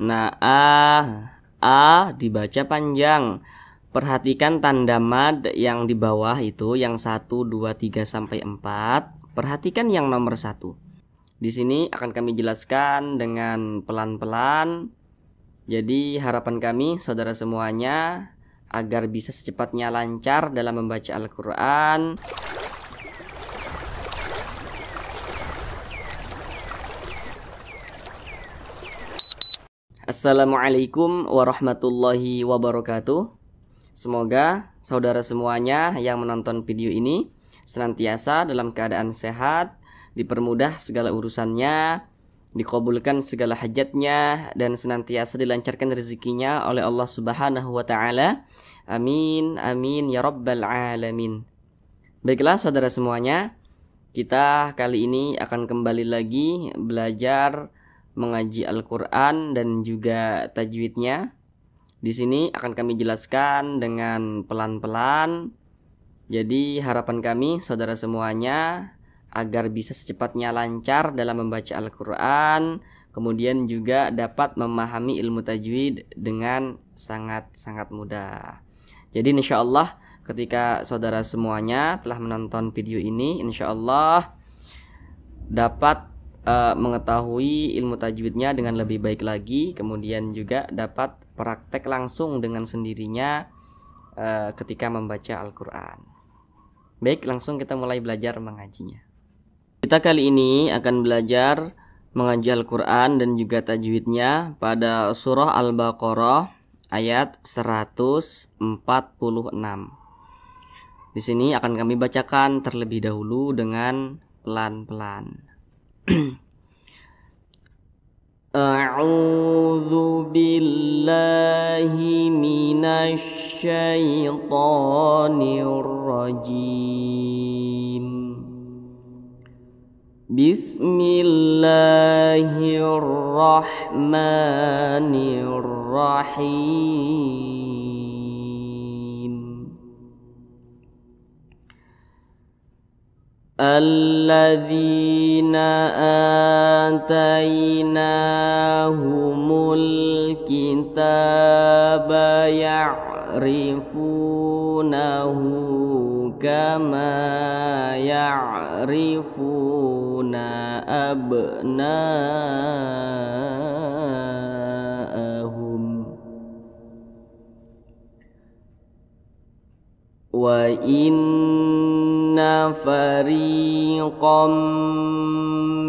Nah, dibaca panjang. Perhatikan tanda mad yang di bawah itu, yang 1, 2, 3 sampai 4. Perhatikan yang nomor 1. Di sini akan kami jelaskan dengan pelan-pelan. Jadi harapan kami saudara semuanya agar bisa secepatnya lancar dalam membaca Al-Quran. Assalamualaikum warahmatullahi wabarakatuh. Semoga saudara semuanya yang menonton video ini senantiasa dalam keadaan sehat, dipermudah segala urusannya, dikabulkan segala hajatnya, dan senantiasa dilancarkan rezekinya oleh Allah Subhanahu wa Ta'ala. Amin, amin ya rabbal alamin. Baiklah saudara semuanya, kita kali ini akan kembali lagi belajar mengaji Al-Quran dan juga tajwidnya. Di sini akan kami jelaskan dengan pelan-pelan. Jadi harapan kami saudara semuanya agar bisa secepatnya lancar dalam membaca Al-Quran, kemudian juga dapat memahami ilmu tajwid dengan sangat-sangat mudah. Jadi insyaallah ketika saudara semuanya telah menonton video ini, insyaallah dapat mengetahui ilmu tajwidnya dengan lebih baik lagi, kemudian juga dapat praktek langsung dengan sendirinya ketika membaca Al-Quran. Baik, langsung kita mulai belajar mengajinya. Kita kali ini akan belajar mengaji Al-Quran dan juga tajwidnya pada surah Al-Baqarah ayat 146. Di sini akan kami bacakan terlebih dahulu dengan pelan-pelan. A'udzu billahi minasy syaithanir rajim. Bismillahirrahmanirrahim. Alladzina atainahumul kitaba ya'rifunahu kama ya'rifuna abna'ahum wa inna fariqam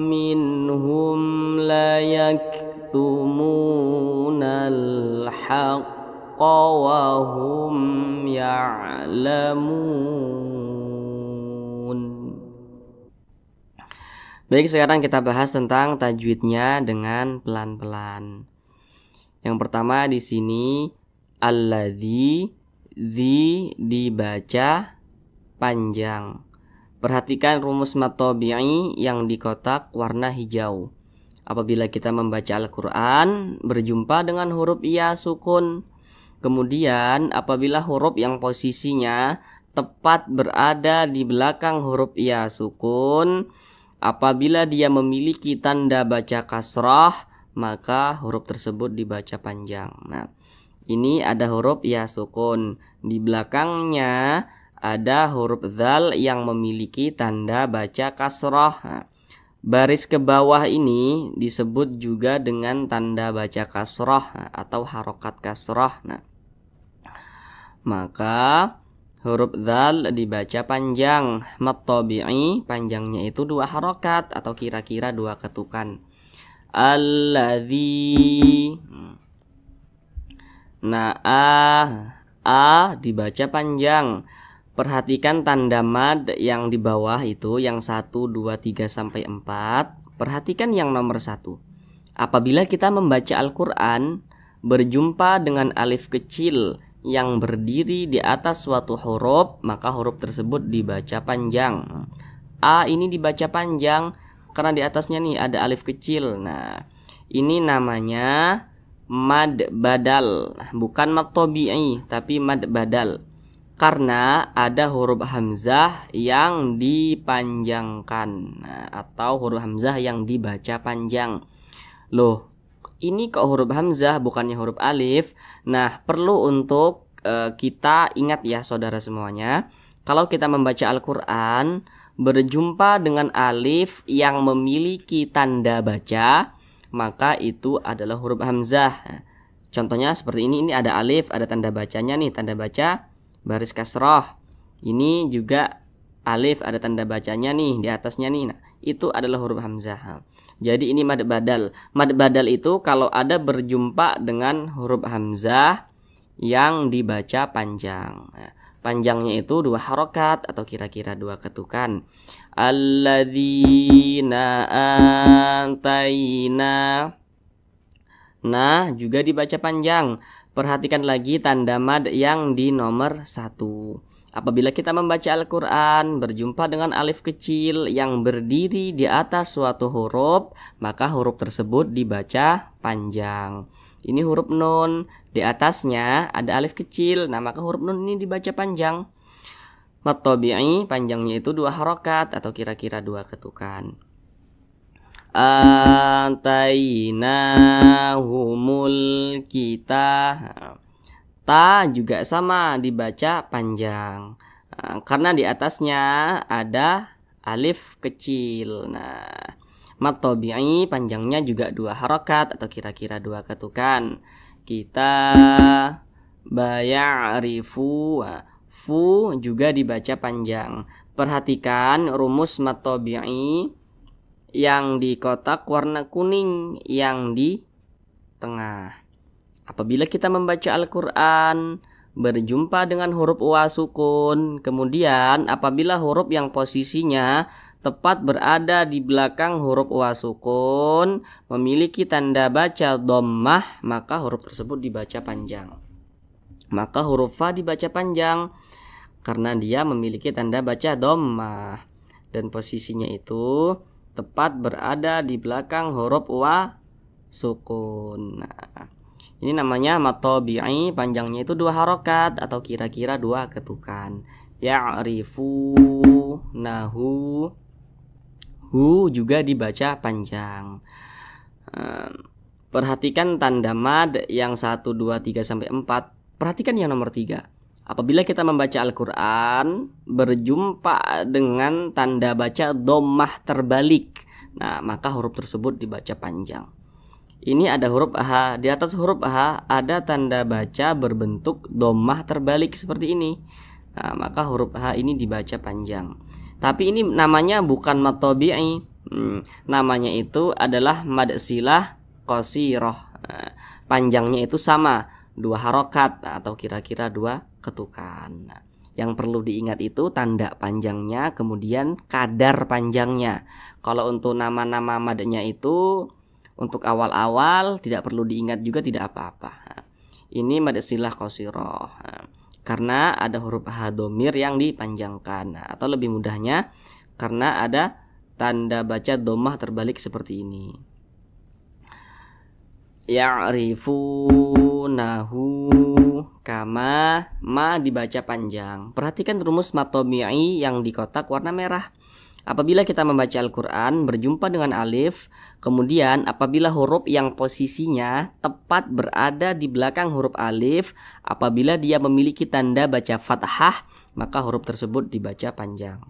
minhum la yaktumunal haqqa wa hum ya'lamun. Baik, sekarang kita bahas tentang tajwidnya dengan pelan-pelan. Yang pertama di sini alladzi, dibaca panjang. Perhatikan rumus mad tabi'i yang di kotak warna hijau. Apabila kita membaca Al-Quran berjumpa dengan huruf ya sukun, kemudian apabila huruf yang posisinya tepat berada di belakang huruf ya sukun, apabila dia memiliki tanda baca kasrah, maka huruf tersebut dibaca panjang. Nah, ini ada huruf ya sukun, di belakangnya ada huruf dzal yang memiliki tanda baca kasrah. Nah, baris ke bawah ini disebut juga dengan tanda baca kasrah atau harokat kasrah. Nah, maka huruf dzal dibaca panjang. Mad tabi'i panjangnya itu 2 harokat atau kira-kira 2 ketukan. Alladzi. Nah, dibaca panjang. Perhatikan tanda mad yang di bawah itu, yang 1, 2, 3 sampai 4. Perhatikan yang nomor 1. Apabila kita membaca Al-Quran berjumpa dengan alif kecil yang berdiri di atas suatu huruf, maka huruf tersebut dibaca panjang. A ini dibaca panjang karena di atasnya nih ada alif kecil. Nah, ini namanya mad badal, bukan mad tabi'i tapi mad badal, karena ada huruf hamzah yang dipanjangkan, atau huruf hamzah yang dibaca panjang. Loh, ini kok huruf hamzah bukannya huruf alif. Nah, perlu untuk kita ingat ya saudara semuanya, kalau kita membaca Al-Quran berjumpa dengan alif yang memiliki tanda baca, maka itu adalah huruf hamzah. Contohnya seperti ini ada alif, ada tanda bacanya nih, tanda baca baris kasroh. Ini juga alif, ada tanda bacanya nih di atasnya nih. Nah, itu adalah huruf hamzah. Jadi ini mad badal. Mad badal itu kalau ada berjumpa dengan huruf hamzah yang dibaca panjang. Nah, panjangnya itu 2 harokat atau kira-kira 2 ketukan. Alladzina antaina. Nah, juga dibaca panjang. Perhatikan lagi tanda mad yang di nomor 1. Apabila kita membaca Al-Quran berjumpa dengan alif kecil yang berdiri di atas suatu huruf, maka huruf tersebut dibaca panjang. Ini huruf nun, di atasnya ada alif kecil, nah maka huruf nun ini dibaca panjang. Mad tabi'i panjangnya itu 2 harokat atau kira-kira 2 ketukan. Atainahumul kita. Ta juga sama dibaca panjang, karena di atasnya ada alif kecil. Nah, mad tabi'i panjangnya juga 2 harokat atau kira-kira 2 ketukan. Kita baya'rifu. Fu juga dibaca panjang. Perhatikan rumus mad tabi'i yang di kotak warna kuning yang di tengah. Apabila kita membaca Al-Quran berjumpa dengan huruf wa sukun, kemudian apabila huruf yang posisinya tepat berada di belakang huruf wa sukun memiliki tanda baca dhammah, maka huruf tersebut dibaca panjang. Maka huruf fa dibaca panjang karena dia memiliki tanda baca dhammah dan posisinya itu tepat berada di belakang huruf wa sukun. Nah, ini namanya mad tabi'i, panjangnya itu 2 harokat atau kira-kira 2 ketukan. Ya'rifu, nahu, hu juga dibaca panjang. Perhatikan tanda mad yang 1, 2, 3 sampai 4. Perhatikan yang nomor 3. Apabila kita membaca Al-Quran berjumpa dengan tanda baca dhammah terbalik, nah maka huruf tersebut dibaca panjang. Ini ada huruf H, di atas huruf H ada tanda baca berbentuk dhammah terbalik seperti ini. Nah, maka huruf H ini dibaca panjang. Tapi ini namanya bukan mad tabi'i. Namanya itu adalah mad silah qasirah. Nah, panjangnya itu sama, 2 harokat atau kira-kira 2 ketukan. Nah, yang perlu diingat itu tanda panjangnya, kemudian kadar panjangnya. Kalau untuk nama-nama madnya itu untuk awal-awal tidak perlu diingat juga, tidak apa-apa. Ini mad silah qasirah karena ada huruf H dhamir yang dipanjangkan, atau lebih mudahnya karena ada tanda baca dhammah terbalik seperti ini. Ya'rifunahu kama, ma dibaca panjang. Perhatikan rumus mad tabi'i yang di kotak warna merah. Apabila kita membaca Al-Quran berjumpa dengan alif, kemudian apabila huruf yang posisinya tepat berada di belakang huruf alif, apabila dia memiliki tanda baca fathah, maka huruf tersebut dibaca panjang.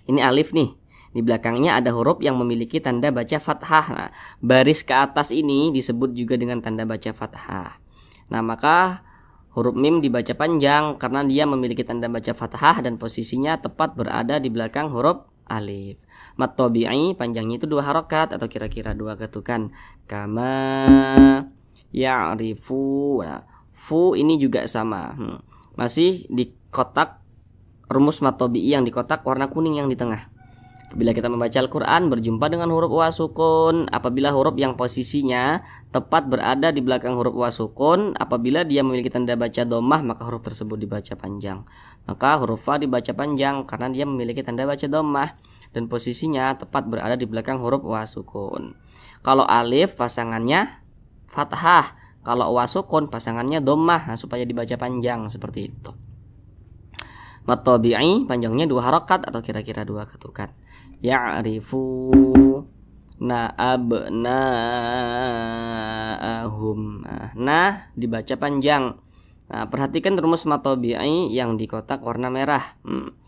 Ini alif nih, di belakangnya ada huruf yang memiliki tanda baca fathah. Nah, baris ke atas ini disebut juga dengan tanda baca fathah. Nah, maka huruf mim dibaca panjang karena dia memiliki tanda baca fathah dan posisinya tepat berada di belakang huruf alif. Mad tabi'i panjangnya itu 2 harokat atau kira-kira 2 ketukan. Kama ya'rifu. Nah, fu ini juga sama. Masih di kotak rumus mad tabi'i yang di kotak warna kuning yang di tengah. Apabila kita membaca Al-Quran berjumpa dengan huruf wa sukun, apabila huruf yang posisinya tepat berada di belakang huruf wa sukun, apabila dia memiliki tanda baca dhammah, maka huruf tersebut dibaca panjang. Maka huruf fa dibaca panjang karena dia memiliki tanda baca dhammah dan posisinya tepat berada di belakang huruf wa sukun. Kalau alif pasangannya fathah, kalau wa sukun pasangannya dhammah, supaya dibaca panjang seperti itu. Mad tabi'i panjangnya 2 harokat atau kira-kira 2 ketukan. Ya'rifu, Nah, abnaahum. Nah, dibaca panjang. Nah, perhatikan rumus mad tabi'i yang di kotak warna merah.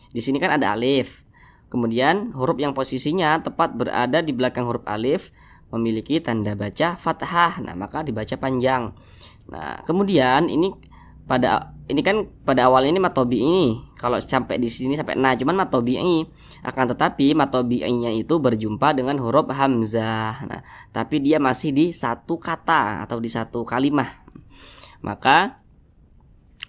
Di sini kan ada alif. Kemudian huruf yang posisinya tepat berada di belakang huruf alif memiliki tanda baca fathah. Nah, maka dibaca panjang. Nah, kemudian ini kan pada awalnya ini mad tabi'i ini. Kalau sampai di sini sampai nah cuman mad tabi'i. Akan tetapi mad tabi'inya itu berjumpa dengan huruf hamzah. Nah, tapi dia masih di satu kata atau di satu kalimah. Maka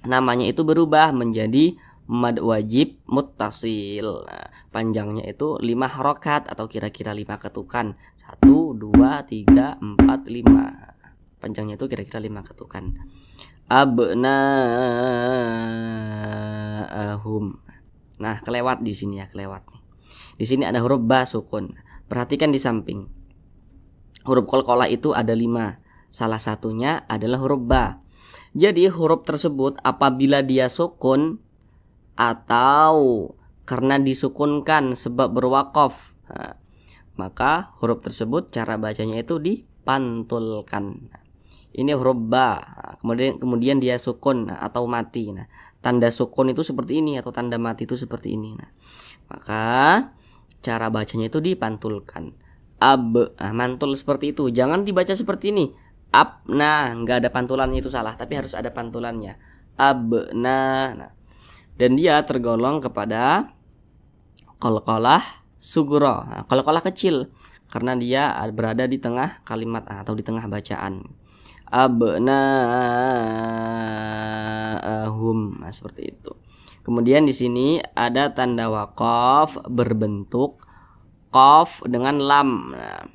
namanya itu berubah menjadi mad wajib muttasil. Nah, panjangnya itu 5 harokat atau kira-kira 5 ketukan. 1 2 3 4 5. Panjangnya itu kira-kira 5 ketukan. Abnaahum. Nah, kelewat di sini ya, kelewat nih. Di sini ada huruf ba sukun. Perhatikan di samping. Huruf qalqalah itu ada 5. Salah satunya adalah huruf ba. Jadi huruf tersebut apabila dia sukun atau karena disukunkan sebab berwaqaf, maka huruf tersebut cara bacanya itu dipantulkan. Ini huruf ba. Kemudian dia sukun atau mati. Nah, tanda sukun itu seperti ini atau tanda mati itu seperti ini. Nah, maka cara bacanya itu dipantulkan. Mantul seperti itu. Jangan dibaca seperti ini. Abna, nggak ada pantulannya itu salah, tapi harus ada pantulannya. Abna. Nah, dan dia tergolong kepada qalqalah sugro. Nah, qalqalah kecil karena dia berada di tengah kalimat atau di tengah bacaan. Abnaahum. Nah, seperti itu. Kemudian di sini ada tanda waqaf berbentuk qaf dengan lam. Nah,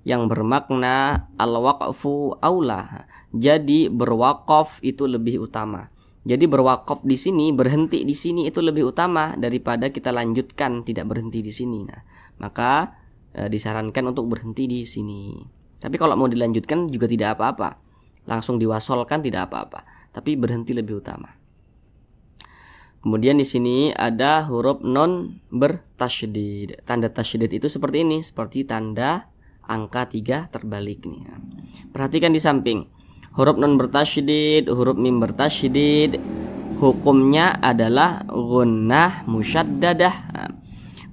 yang bermakna al-waqfu aula. Jadi berwaqaf itu lebih utama. Jadi berwaqaf di sini, berhenti di sini itu lebih utama daripada kita lanjutkan tidak berhenti di sini. Nah, maka disarankan untuk berhenti di sini. Tapi kalau mau dilanjutkan juga tidak apa-apa. Langsung diwasolkan tidak apa-apa. Tapi berhenti lebih utama. Kemudian di sini ada huruf non bertasydid. Tanda tasydid itu seperti ini, seperti tanda angka 3 terbalik nih. Perhatikan di samping. Huruf non bertasydid, huruf mim bertasydid, hukumnya adalah gunnah musyaddadah.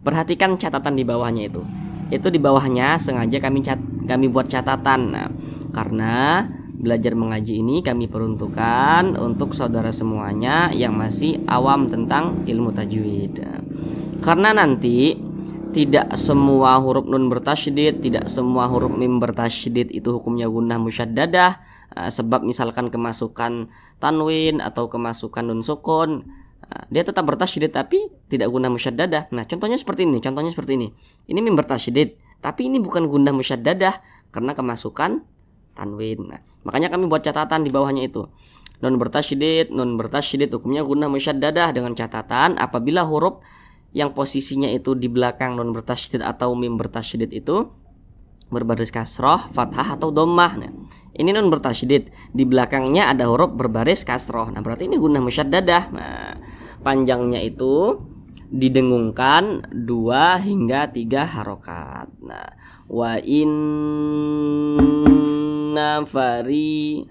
Perhatikan catatan di bawahnya itu. Itu di bawahnya sengaja kami buat catatan. Nah, karena belajar mengaji ini kami peruntukkan untuk saudara semuanya yang masih awam tentang ilmu tajwid. Karena nanti tidak semua huruf nun bertasydid, tidak semua huruf mim bertasydid itu hukumnya gunnah musyaddadah. Sebab misalkan kemasukan tanwin atau kemasukan nun sukun, dia tetap bertasydid tapi tidak gunnah musyaddadah. Nah, contohnya seperti ini, Ini mim bertasydid, tapi ini bukan gunnah musyaddadah karena kemasukan tanwin. Nah, makanya kami buat catatan di bawahnya itu. Nun bertasydid hukumnya gunnah musyaddadah dengan catatan apabila huruf yang posisinya itu di belakang nun bertasydid atau mim bertasydid itu berbaris kasroh, fathah atau dhammah. Nah, ini nun bertasydid, di belakangnya ada huruf berbaris kasroh. Nah, berarti ini gunnah musyaddadah. Nah, panjangnya itu didengungkan 2 hingga 3 harokat. Nah, wa inna fari.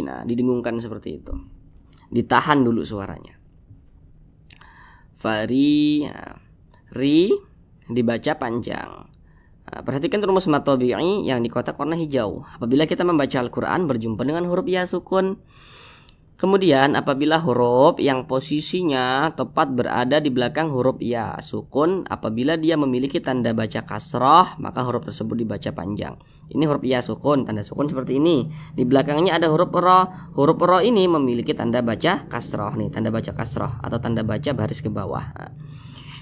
Nah, didengungkan seperti itu. Ditahan dulu suaranya. Fari, ri dibaca panjang. Perhatikan rumus mad tabi'i yang di kotak warna hijau. Apabila kita membaca Al-Quran berjumpa dengan huruf ya sukun. Kemudian apabila huruf yang posisinya tepat berada di belakang huruf ya sukun, apabila dia memiliki tanda baca kasroh, maka huruf tersebut dibaca panjang. Ini huruf ya sukun, tanda sukun seperti ini. Di belakangnya ada huruf ro. Huruf ro ini memiliki tanda baca kasroh nih, tanda baca kasroh atau tanda baca baris ke bawah.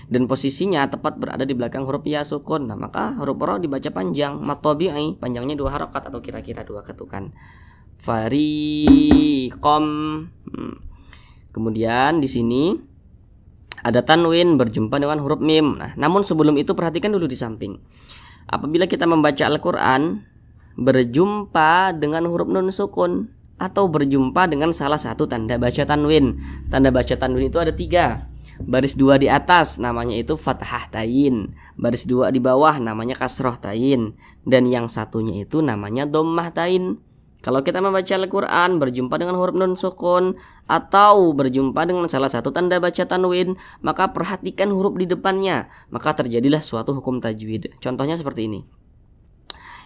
Dan posisinya tepat berada di belakang huruf ya sukun. Nah, maka huruf ro dibaca panjang, mad tabi'i, panjangnya 2 harokat atau kira-kira 2 ketukan. Fariqom. Kemudian di sini ada tanwin berjumpa dengan huruf mim. Nah, namun sebelum itu perhatikan dulu di samping. Apabila kita membaca Al-Quran berjumpa dengan huruf nun sukun atau berjumpa dengan salah satu tanda baca tanwin. Tanda baca tanwin itu ada 3. Baris 2 di atas namanya itu fathah tain. Baris 2 di bawah namanya kasroh tain. Dan yang satunya itu namanya dhammah tain. Kalau kita membaca Al-Quran berjumpa dengan huruf nun sukun atau berjumpa dengan salah satu tanda baca tanwin, maka perhatikan huruf di depannya, maka terjadilah suatu hukum tajwid. Contohnya seperti ini.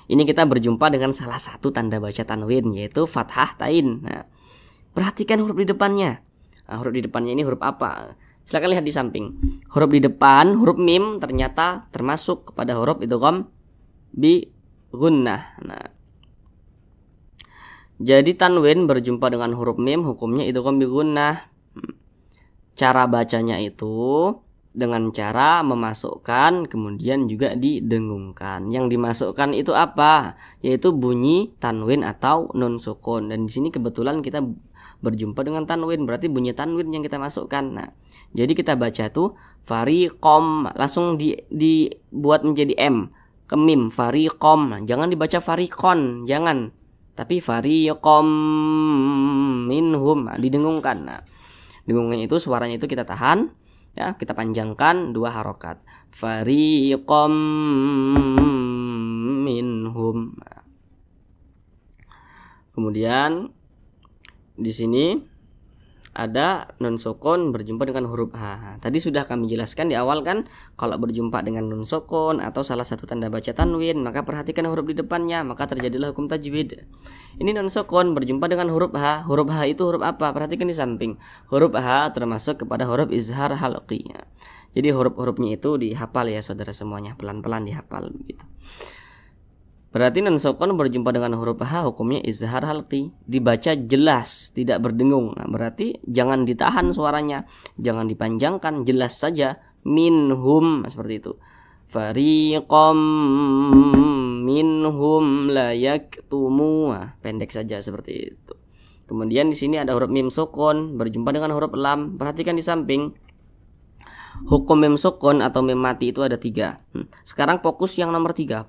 Ini kita berjumpa dengan salah satu tanda baca tanwin, yaitu fathah tain. Nah, perhatikan huruf di depannya. Nah, huruf di depannya ini huruf apa? Silakan lihat di samping. Huruf di depan, huruf mim ternyata termasuk kepada huruf idgham bi gunnah. Nah, jadi tanwin berjumpa dengan huruf mim hukumnya idgham bi gunnah. Cara bacanya itu dengan cara memasukkan kemudian juga didengungkan. Yang dimasukkan itu apa? Yaitu bunyi tanwin atau nun sukun. Dan di sini kebetulan kita berjumpa dengan tanwin, berarti bunyi tanwin yang kita masukkan. Nah, jadi kita baca tuh fariqom, langsung dibuat menjadi m ke mim, fariqom. Nah, jangan dibaca fariqon, jangan. Tapi fariqom minhum, nah, didengungkan. Nah, dengungnya itu suaranya itu kita tahan. Ya, kita panjangkan 2 harokat. Fariqom minhum. Kemudian di sini ada nun sukun berjumpa dengan huruf H. Tadi sudah kami jelaskan di awal kan, kalau berjumpa dengan nun sukun atau salah satu tanda baca tanwin, maka perhatikan huruf di depannya, maka terjadilah hukum tajwid. Ini nun sukun berjumpa dengan huruf H. Huruf H itu huruf apa? Perhatikan di samping. Huruf H termasuk kepada huruf izhar halqi. Jadi huruf-hurufnya itu dihafal ya saudara semuanya, pelan-pelan dihafal begitu. Berarti nun sukun berjumpa dengan huruf H hukumnya izhar halqi, dibaca jelas, tidak berdengung. Nah, berarti jangan ditahan suaranya, jangan dipanjangkan, jelas saja minhum, seperti itu. Fariqam minhum la yaktumu, pendek saja seperti itu. Kemudian di sini ada huruf mim sukun berjumpa dengan huruf lam. Perhatikan di samping. Hukum mim sukun atau mim mati itu ada 3. Sekarang fokus yang nomor 3,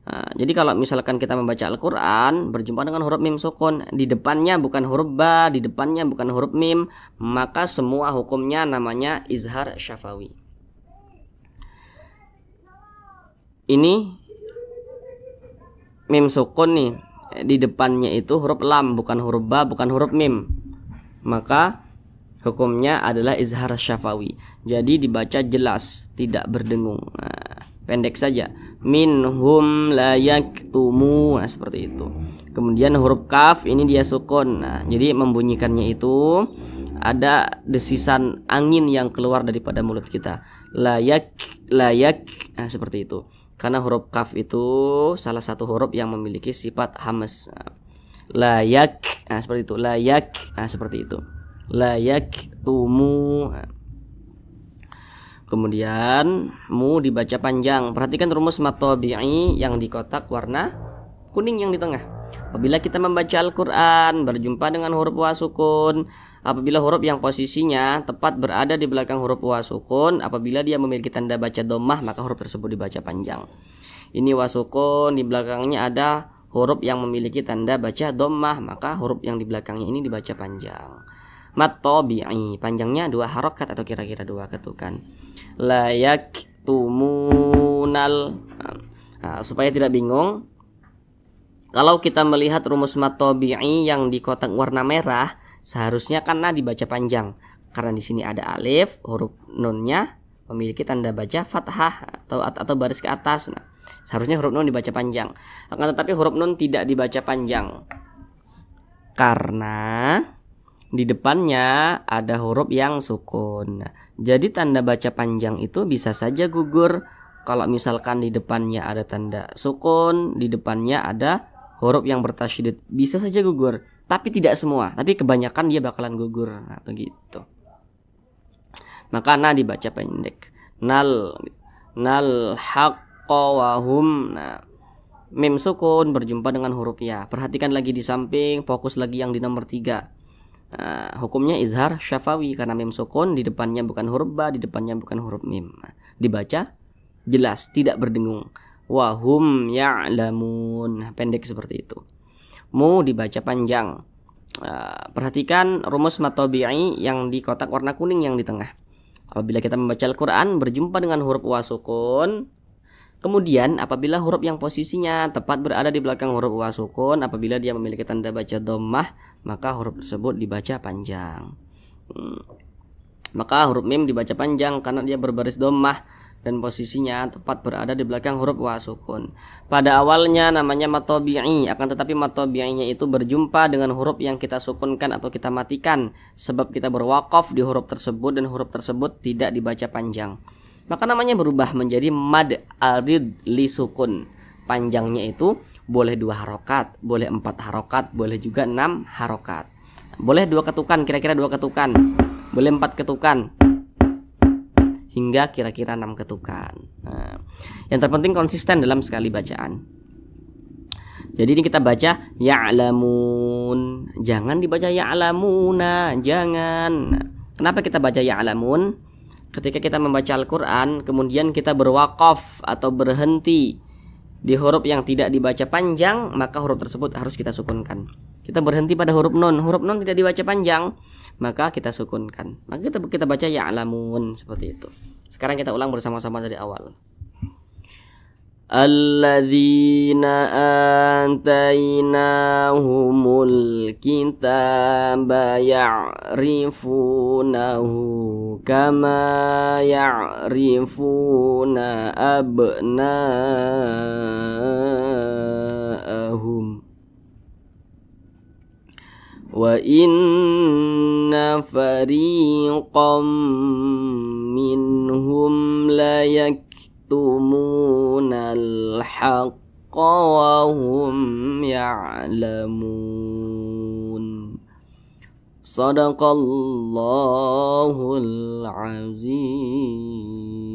Nah, jadi kalau misalkan kita membaca Al-Quran berjumpa dengan huruf mim sukun, di depannya bukan huruf ba, di depannya bukan huruf mim, maka semua hukumnya namanya izhar syafawi. Ini mim sukun nih, di depannya itu huruf lam, bukan huruf ba, bukan huruf mim, maka hukumnya adalah izhar syafawi. Jadi dibaca jelas, tidak berdengung. Nah, pendek saja. Minhum la yaktumu, nah, seperti itu. Kemudian huruf kaf ini dia sukun. Nah, jadi membunyikannya itu ada desisan angin yang keluar daripada mulut kita. Layak, nah, seperti itu. Karena huruf kaf itu salah satu huruf yang memiliki sifat hamas. Layak, nah, seperti itu. Layak, nah, seperti itu. Layak tumu. Kemudian mu dibaca panjang. Perhatikan rumus mat tabi'i yang di kotak warna kuning yang di tengah. Apabila kita membaca Al-Quran berjumpa dengan huruf wa sukun, apabila huruf yang posisinya tepat berada di belakang huruf wa sukun, apabila dia memiliki tanda baca dhammah, maka huruf tersebut dibaca panjang. Ini wa sukun, di belakangnya ada huruf yang memiliki tanda baca dhammah, maka huruf yang di belakangnya ini dibaca panjang. Mat tabi'i, panjangnya 2 harokat atau kira-kira 2 ketukan. Layak tumunal. Nah, supaya tidak bingung, kalau kita melihat rumus mat tabi'i yang di kotak warna merah, seharusnya karena dibaca panjang. Karena di sini ada alif, huruf nunnya memiliki tanda baca fathah atau baris ke atas. Nah, seharusnya huruf nun dibaca panjang. Akan tetapi huruf nun tidak dibaca panjang karena di depannya ada huruf yang sukun. Jadi tanda baca panjang itu bisa saja gugur. Kalau misalkan di depannya ada tanda sukun, di depannya ada huruf yang bertasydid, bisa saja gugur. Tapi tidak semua, tapi kebanyakan dia bakalan gugur. Nah, begitu. Maka dibaca pendek. Nal haqqa wa hum. Nah, mim sukun berjumpa dengan huruf ya. Perhatikan lagi di samping, fokus lagi yang di nomor 3. Nah, hukumnya izhar syafawi karena mim sukun, di depannya bukan huruf ba, di depannya bukan huruf mim. Dibaca jelas, tidak berdengung. Wahum ya'lamun, pendek seperti itu. Mu dibaca panjang. Perhatikan rumus mad tabi'i yang di kotak warna kuning yang di tengah. Apabila kita membaca Al-Quran berjumpa dengan huruf wa sukun, kemudian apabila huruf yang posisinya tepat berada di belakang huruf wa sukun, apabila dia memiliki tanda baca dhammah, maka huruf tersebut dibaca panjang. Maka huruf mim dibaca panjang karena dia berbaris dhammah dan posisinya tepat berada di belakang huruf wa sukun. Pada awalnya namanya mad tabi'i, akan tetapi mad tabi'inya itu berjumpa dengan huruf yang kita sukunkan atau kita matikan, sebab kita berwaqaf di huruf tersebut dan huruf tersebut tidak dibaca panjang. Maka namanya berubah menjadi mad arid li sukun. Panjangnya itu boleh 2 harokat, boleh 4 harokat, boleh juga 6 harokat. Boleh 2 ketukan, kira-kira 2 ketukan, boleh 4 ketukan, hingga kira-kira 6 ketukan. Nah, yang terpenting konsisten dalam sekali bacaan. Jadi ini kita baca ya'lamun, jangan dibaca ya'lamuna, jangan. Kenapa kita baca ya'lamun? Ketika kita membaca Al-Quran, kemudian kita berwaqaf atau berhenti di huruf yang tidak dibaca panjang, maka huruf tersebut harus kita sukunkan. Kita berhenti pada huruf nun tidak dibaca panjang, maka kita sukunkan. Maka kita baca ya'lamun seperti itu. Sekarang kita ulang bersama-sama dari awal. Alladzina atainahumul kitaba ya'rifunahu kama ya'rifuna abna'ahum wa inna fariqam minhum la yaktumunal haqqa wa hum ya'lamun. Sadaqallahul azim.